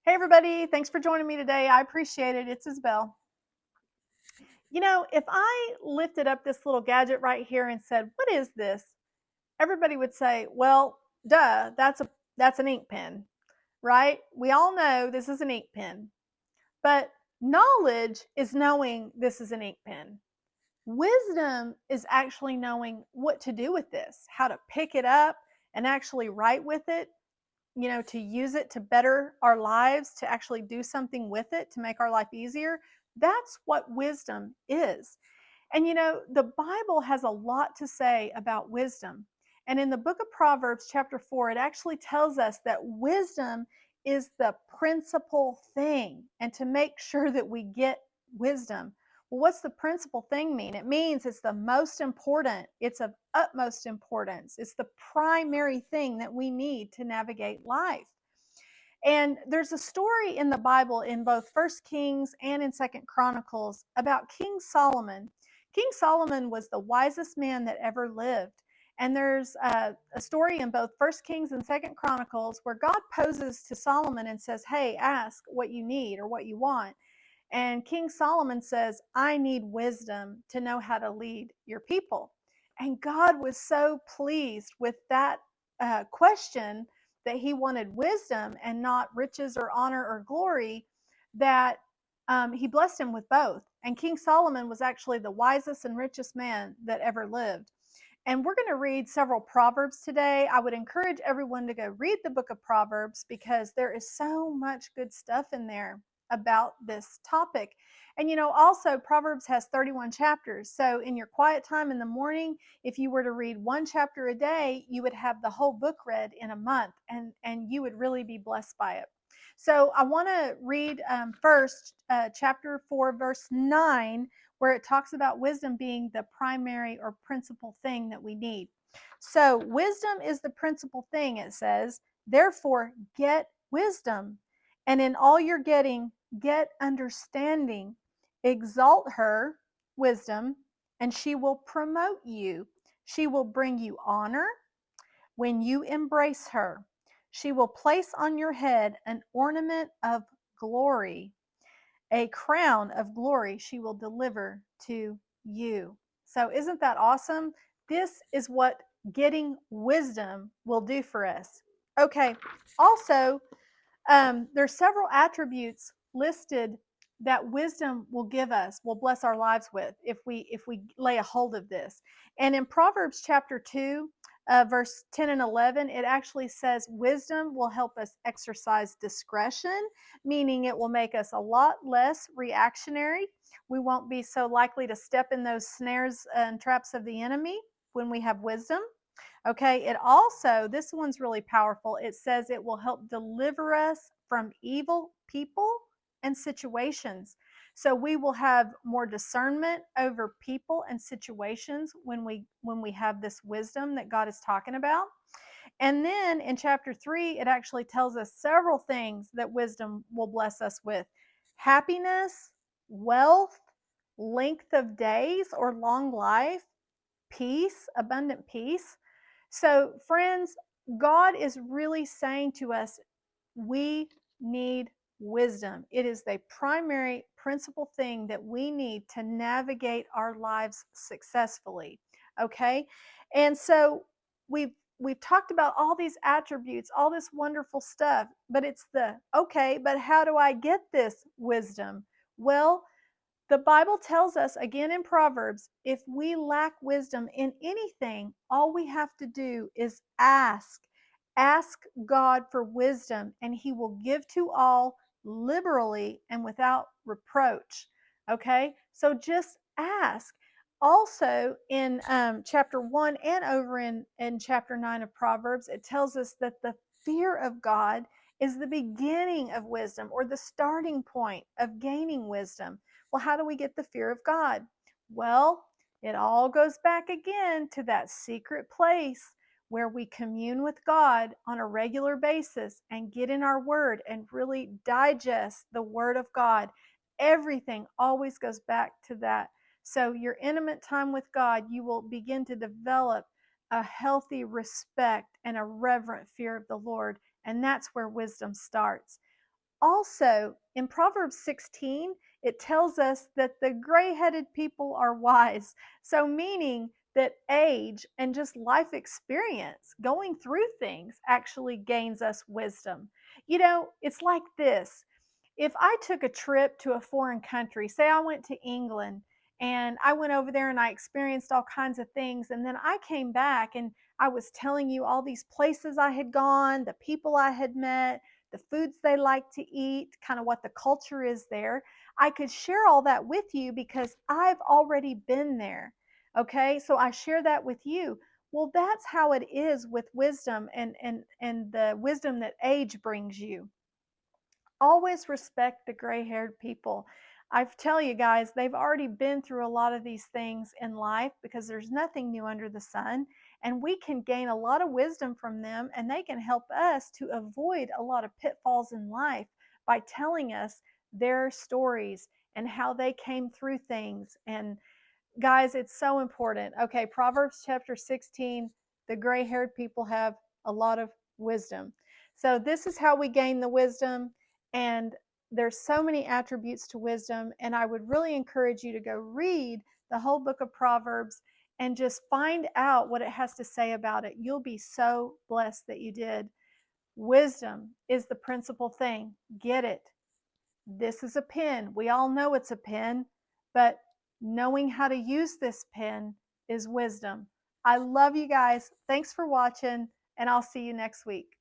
Hey, everybody. Thanks for joining me today. I appreciate it. It's Isabel. If I lifted up this little gadget right here and said, "What is this?" Everybody would say, "Well, duh, that's an ink pen." Right? We all know this is an ink pen. But knowledge is knowing this is an ink pen. Wisdom is actually knowing what to do with this, how to pick it up and actually write with it, to use it to better our lives, to actually do something with it to make our life easier. That's what wisdom is. And the Bible has a lot to say about wisdom. And in the book of Proverbs, chapter 4, it actually tells us that wisdom is the principal thing. And to make sure that we get wisdom, well, what's the principal thing mean? It means it's the most important, it's of utmost importance, it's the primary thing that we need to navigate life. And there's a story in the Bible in both First Kings and in Second Chronicles about King Solomon. King Solomon was the wisest man that ever lived. And there's a story in both First Kings and Second Chronicles where God poses to Solomon and says, "Hey, ask what you need or what you want." And King Solomon says, "I need wisdom to know how to lead your people." And God was so pleased with that question, that he wanted wisdom and not riches or honor or glory, that he blessed him with both. And King Solomon was actually the wisest and richest man that ever lived. And we're going to read several Proverbs today. I would encourage everyone to go read the book of Proverbs because there is so much good stuff in there about this topic. And also Proverbs has 31 chapters. So in your quiet time in the morning, if you were to read one chapter a day, you would have the whole book read in a month, and you would really be blessed by it. So I want to read first chapter 4, verse 9, where it talks about wisdom being the primary or principal thing that we need. So wisdom is the principal thing, it says. Therefore, get wisdom. And in all you're getting, get understanding. Exalt her, wisdom, and she will promote you. She will bring you honor when you embrace her. She will place on your head an ornament of glory. A crown of glory she will deliver to you. So, isn't that awesome? This is what getting wisdom will do for us. Okay, also, there's several attributes listed that wisdom will give us, will bless our lives with, if we lay a hold of this. And in Proverbs chapter 2, verse 10 and 11, it actually says wisdom will help us exercise discretion, meaning it will make us a lot less reactionary. We won't be so likely to step in those snares and traps of the enemy when we have wisdom. Okay, it also, this one's really powerful. It says it will help deliver us from evil people and situations. So we will have more discernment over people and situations when we have this wisdom that God is talking about. And then in chapter 3, it actually tells us several things that wisdom will bless us with: happiness, wealth, length of days or long life, peace, abundant peace. So, friends, God is really saying to us, we need wisdom. It is the primary principal thing that we need to navigate our lives successfully. Okay? And so we've talked about all these attributes, all this wonderful stuff, but it's okay, but how do I get this wisdom? Well, the Bible tells us again in Proverbs, if we lack wisdom in anything, all we have to do is ask. Ask God for wisdom, and He will give to all liberally and without reproach. Okay? So just ask. Also, in chapter 1 and over in chapter 9 of Proverbs, it tells us that the fear of God is the beginning of wisdom, or the starting point of gaining wisdom. Well, how do we get the fear of God? Well, it all goes back again to that secret place where we commune with God on a regular basis and get in our word and really digest the word of God. Everything always goes back to that. So, your intimate time with God, you will begin to develop a healthy respect and a reverent fear of the Lord. And that's where wisdom starts. Also, in Proverbs 16, it tells us that the gray-headed people are wise. So meaning that age and just life experience, going through things, actually gains us wisdom. It's like this. If I took a trip to a foreign country, say I went to England and I went over there and I experienced all kinds of things, and then I came back and I was telling you all these places I had gone, the people I had met, the foods they like to eat, kind of what the culture is there. I could share all that with you because I've already been there. Okay, so I share that with you. Well, that's how it is with wisdom and the wisdom that age brings you. Always respect the gray-haired people. I tell you guys, they've already been through a lot of these things in life because there's nothing new under the sun, and we can gain a lot of wisdom from them, and they can help us to avoid a lot of pitfalls in life by telling us their stories and how they came through things. And guys, it's so important. Okay, Proverbs chapter 16, the gray haired people have a lot of wisdom. So, this is how we gain the wisdom. And there's so many attributes to wisdom. And I would really encourage you to go read the whole book of Proverbs and just find out what it has to say about it. You'll be so blessed that you did. Wisdom is the principal thing. Get it. This is a pen. We all know it's a pen, but knowing how to use this pen is wisdom. I love you guys. Thanks for watching, and I'll see you next week.